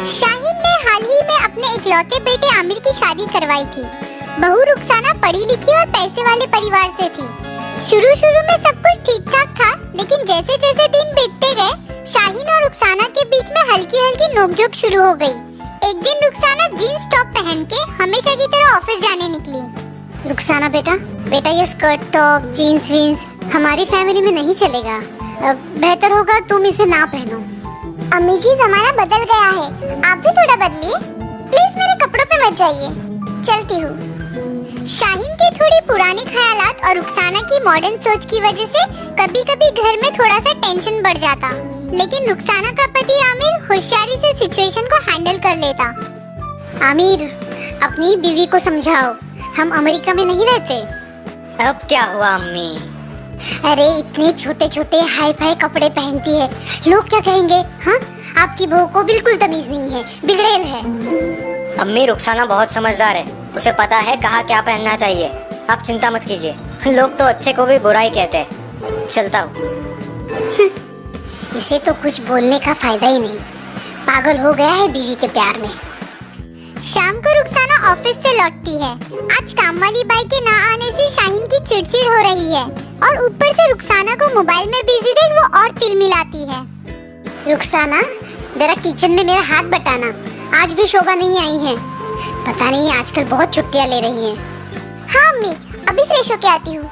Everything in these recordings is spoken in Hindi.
शाहीन ने हाल ही में अपने इकलौते बेटे आमिर की शादी करवाई थी। बहू रुखसाना पढ़ी लिखी और पैसे वाले परिवार से थी। शुरू में सब कुछ ठीक ठाक था, लेकिन जैसे जैसे दिन बीतते गए शाहीन और रुखसाना के बीच में हल्की हल्की नोकझोंक शुरू हो गई। एक दिन रुखसाना जीन्स टॉप पहन के हमेशा की तरह ऑफिस जाने निकली। रुखसाना बेटा ये स्कर्ट टॉप जीन्स वीन्स हमारी फैमिली में नहीं चलेगा। बेहतर होगा तुम इसे ना पहनो। अम्मी जी जमाना बदल गया है, आप भी थोड़ा बदलिए। प्लीज मेरे कपड़ों पे मत जाइए, चलती हूँ। शाहीन के थोड़े पुराने ख्यालात और रुखसाना की मॉडर्न सोच की वजह से कभी-कभी घर में थोड़ा सा टेंशन बढ़ जाता, लेकिन रुखसाना का पति आमिर होशियारी से सिचुएशन को हैंडल कर लेता। आमिर, अपनी बीवी को समझाओ, हम अमेरिका में नहीं रहते। अब क्या हुआ अम्मी? अरे इतने छोटे छोटे हाई फाई कपड़े पहनती है, लोग क्या कहेंगे? हाँ, आपकी बहू को बिल्कुल तमीज नहीं है, बिगड़ेल है। अम्मी रुखसाना बहुत समझदार है, उसे पता है कहाँ क्या पहनना चाहिए। आप चिंता मत कीजिए, लोग तो अच्छे को भी बुरा ही कहते हैं। चलता हूँ। इसे तो कुछ बोलने का फायदा ही नहीं, पागल हो गया है बीवी के प्यार में। शाम को रुखसाना ऑफिस से लौटती है। आज काम वाली बाई के ना आने से शाहीन की चिड़चिड़ हो रही है और ऊपर से रुखसाना को मोबाइल में बिजी देख वो और तिलमिलाती है। रुखसाना, जरा किचन में मेरा हाथ बटाना, आज भी शोभा नहीं आई है। पता नहीं आजकल बहुत छुट्टियां ले रही हैं। हाँ अम्मी, अभी फ्रेश होके आती हूँ।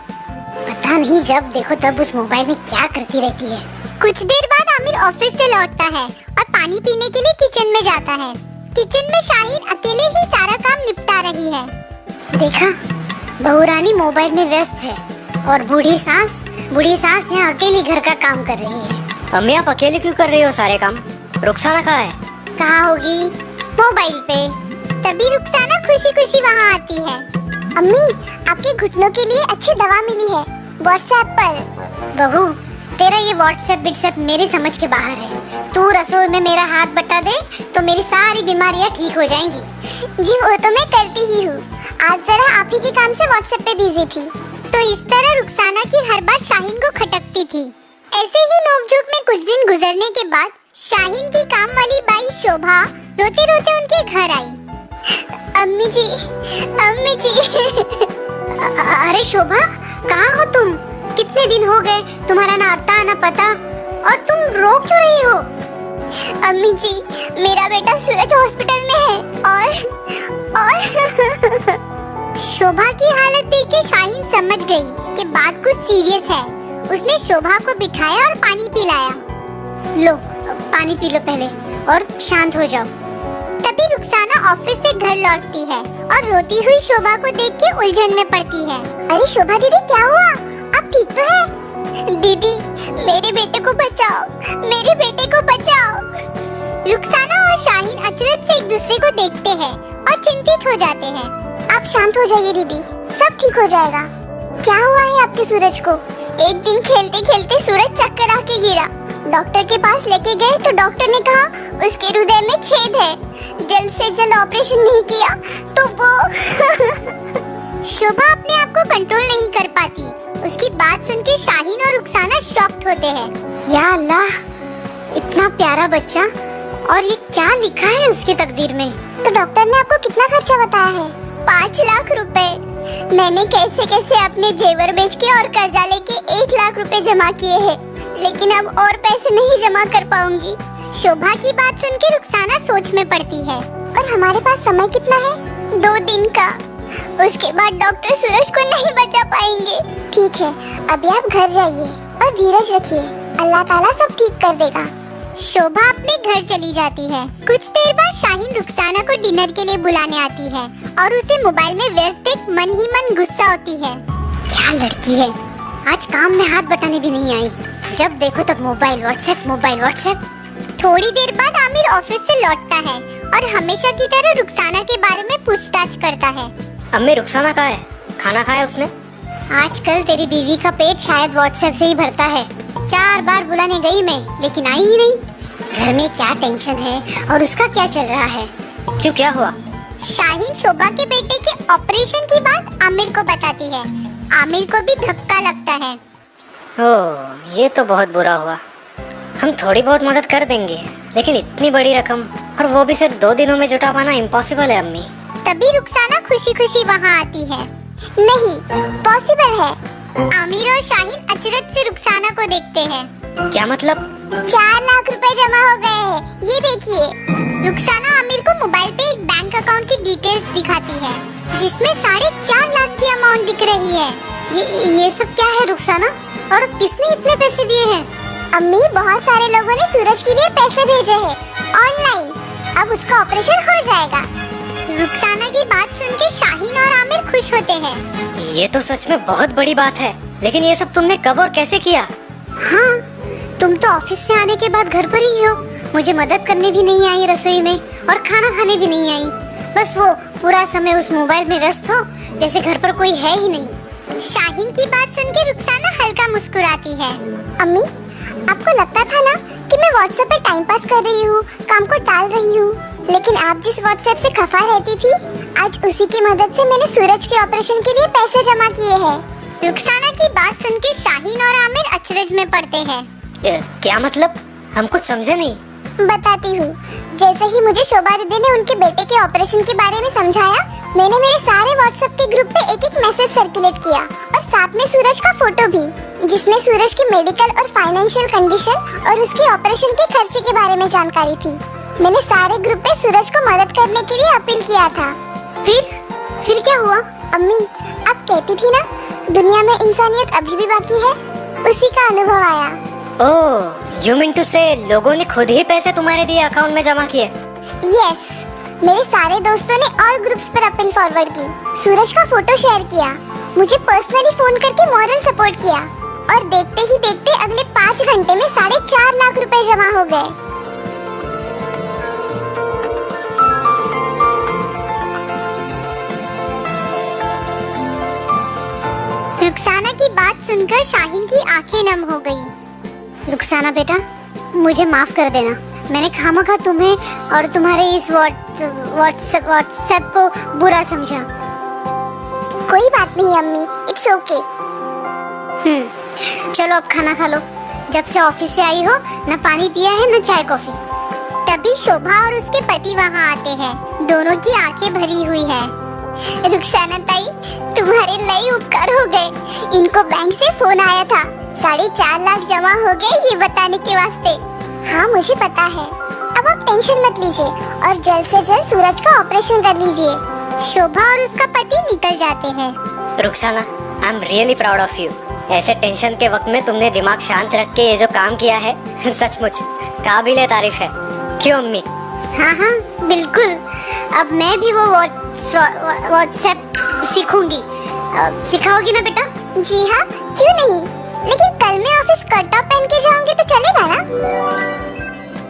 पता नहीं जब देखो तब उस मोबाइल में क्या करती रहती है। कुछ देर बाद आमिर ऑफिस से लौटता है और पानी पीने के लिए किचन में जाता है। किचन में शाहीन अकेले ही सारा काम निपटा रही है। देखा, बहुरानी मोबाइल में व्यस्त है और बूढ़ी सास यहाँ अकेली घर का काम कर रही है। अम्मी आप अकेले क्यों कर रही हो सारे काम? रुखसाना कहाँ है? कहाँ होगी? मोबाइल पे। तभी रुखसाना खुशी खुशी वहाँ आती है। अम्मी, आपके घुटनों के लिए अच्छी दवा मिली है व्हाट्सएप पर। बहू, तेरा ये व्हाट्सएप मेरी समझ के बाहर है। तू रसोई में मेरा हाथ बटा दे तो मेरी सारी बीमारियां ठीक हो जाएंगी। जी वो तो मैं करती ही हूँ, आज जरा आप ही के काम से व्हाट्सएप पे बिजी थी। तो इस तरह रुखसाना की हर बात शाहीन को खटकती थी। ऐसे ही नोकझोंक में कुछ दिन गुजरने के बाद शाहीन की काम वाली बाई शोभा रोते रोते उनके घर आई। अम्मी जी अरे शोभा, कहाँ हो तुम? कितने दिन हो गए, तुम्हारा ना आता ना पता, और तुम रो क्यों रही हो? अम्मी जी, मेरा बेटा सूरज हॉस्पिटल में है और शोभा की हालत देख के शाहीन समझ गई कि बात कुछ सीरियस है। उसने शोभा को बिठाया और पानी पिलाया। लो, पानी पी लो पहले और शांत हो जाओ। तभी रुखसाना ऑफिस से घर लौटती है और रोती हुई शोभा को देख के उलझन में पड़ती है। अरे शोभा दीदी, क्या हुआ? आप ठीक तो है? दीदी, मेरे बेटे को बचाओ, मेरे बेटे को बचाओ। रुखसाना और शाहीन अचरज से एक दूसरे को देखते हैं और चिंतित हो जाते हैं। आप शांत हो जाइए दीदी, सब ठीक हो जाएगा। क्या हुआ है आपके सूरज को? एक दिन खेलते खेलते सूरज चक्कर आके गिरा। डॉक्टर के पास लेके गए तो डॉक्टर ने कहा उसके हृदय में छेद है, जल्द से जल्द ऑपरेशन नहीं किया तो वो शोभा अपने आप को कंट्रोल नहीं कर पाती। उसकी बात सुन के शाहीन और रुखसाना शॉक्ड होते हैं। या अल्लाह, इतना प्यारा बच्चा, और ये क्या लिखा है उसकी तकदीर में? तो डॉक्टर ने आपको कितना खर्चा बताया है? 5 लाख रुपए। मैंने कैसे कैसे अपने जेवर बेच के और कर्जा लेके 1 लाख रुपए जमा किए हैं, लेकिन अब और पैसे नहीं जमा कर पाऊंगी। शोभा की बात सुन के रुखसाना सोच में पड़ती है। और हमारे पास समय कितना है? 2 दिन का। उसके बाद डॉक्टर सूरज को नहीं बचा पाएंगे। ठीक है, अभी आप घर जाइए और धीरज रखिए, अल्लाह ताला सब ठीक कर देगा। शोभा अपने घर चली जाती है। कुछ देर बाद शाहीन रुखसाना को डिनर के लिए बुलाने आती है और उसे मोबाइल में व्यस्त देख मन ही मन गुस्सा होती है। क्या लड़की है, आज काम में हाथ बटाने भी नहीं आई, जब देखो तब मोबाइल व्हाट्सएप। थोड़ी देर बाद आमिर ऑफिस से लौटता है और हमेशा की तरह रुखसाना के बारे में पूछताछ करता है। अम्मी रुखसाना कहाँ है? खाना खाया उसने? आजकल तेरी बीवी का पेट शायद व्हाट्सएप से ही भरता है। 4 बार बुलाने गई मैं, लेकिन आई ही नहीं। घर में क्या टेंशन है और उसका क्या चल रहा है? क्यों, क्या हुआ? शाहीन शोभा के बेटे के ऑपरेशन की बात आमिर को बताती है। आमिर को भी धक्का लगता है। ओह, ये तो बहुत बुरा हुआ। हम थोड़ी बहुत मदद कर देंगे, लेकिन इतनी बड़ी रकम और वो भी सिर्फ 2 दिनों में जुटा पाना इम्पॉसिबल है अम्मी। तभी रुखसाना खुशी खुशी वहाँ आती है। नहीं, पॉसिबल है। आमिर और शाहीन अचरज से रुखसाना को देखते हैं। क्या मतलब? 4 लाख रुपए जमा हो गए हैं, ये देखिए। रुखसाना आमिर को मोबाइल पे एक बैंक अकाउंट की डिटेल्स दिखाती है, जिसमें 4.5 लाख की अमाउंट दिख रही है। ये सब क्या है रुखसाना? और किसने इतने पैसे दिए हैं? अम्मी, बहुत सारे लोगों ने सूरज के लिए पैसे भेजे हैं ऑनलाइन। अब उसका ऑपरेशन हो जाएगा। रुखसाना की बात सुन के शाहीन और आमिर खुश होते हैं। ये तो सच में बहुत बड़ी बात है, लेकिन ये सब तुमने कब और कैसे किया? हाँ, तुम तो ऑफिस से आने के बाद घर पर ही हो। मुझे मदद करने भी नहीं आई रसोई में, और खाना खाने भी नहीं आई। बस वो पूरा समय उस मोबाइल में व्यस्त हो जैसे घर पर कोई है ही नहीं। शाहीन की बात सुन के रुखसाना हल्का मुस्कुराती है। अम्मी, आपको लगता था ना कि मैं व्हाट्सएप पे टाइम पास कर रही हूँ, काम को टाल रही हूँ, लेकिन आप जिस व्हाट्सएप से खफा रहती थी, आज उसी की मदद से मैंने सूरज के ऑपरेशन के लिए पैसे जमा किए हैं। रुखसाना की बात सुन के शाहीन और आमिर अचरज में पड़ते हैं। क्या मतलब? हम कुछ समझे नहीं। बताती हूँ। जैसे ही मुझे शोभा दीदी ने उनके बेटे के ऑपरेशन के बारे में समझाया, मैंने मेरे सारे व्हाट्सएप के ग्रुप पे एक मैसेज सर्कुलेट किया, और साथ में सूरज का फोटो भी, जिसमें सूरज की मेडिकल और फाइनेंशियल कंडीशन और उसके ऑपरेशन के खर्चे के बारे में जानकारी थी। मैंने सारे ग्रुप पे सूरज को मदद करने के लिए अपील किया था। फिर क्या हुआ? अम्मी, आप कहती थी ना, दुनिया में इंसानियत अभी भी बाकी है, उसी का अनुभव आया। ओह, यू मीन टू से लोगों ने खुद ही पैसे तुम्हारे दिए अकाउंट में जमा किए? यस, मेरे सारे दोस्तों ने और ग्रुप्स पर अपील फॉरवर्ड की, सूरज का फोटो शेयर किया, मुझे पर्सनली फोन करके मॉरल सपोर्ट किया, और देखते ही देखते अगले 5 घंटे में 4.5 लाख रुपए जमा हो गए। रुखसाना की बात सुनकर शाहीन की आंखें नम हो गई। रुखसाना बेटा, मुझे माफ कर देना। मैंने खामखा तुम्हें और तुम्हारे इस व्हाट्सएप को बुरा समझा। कोई बात नहीं अम्मी, इट्स ओके। चलो अब खाना खा लो। जब से ऑफिस से आई हो, न पानी पिया है न चाय कॉफी। तभी शोभा और उसके पति वहाँ आते हैं। दोनों की आंखें भरी हुई है। रुखसाना ताई, तुम्हारे लिए उपकार हो गए। इनको बैंक से फोन आया था, 4.5 लाख जमा हो गए ये बताने के वास्ते। हाँ, मुझे पता है। अब आप टेंशन मत लीजिए और जल्द से जल्द सूरज का ऑपरेशन कर लीजिए। शोभा और उसका पति निकल जाते हैं। Rukhsana, I am really proud of you. ऐसे टेंशन के वक्त में तुमने दिमाग शांत रख के ये जो काम किया है, सचमुच काबिले तारीफ है। क्यों अम्मी? हाँ हाँ, बिल्कुल। अब मैं भी वो व्हाट्सएप सीखूंगी। सिखाओगी ना बेटा? जी हाँ, क्यों नहीं। लेकिन कल मैं ऑफिस कट टॉप पहन के जाऊंगी तो चलेगा ना?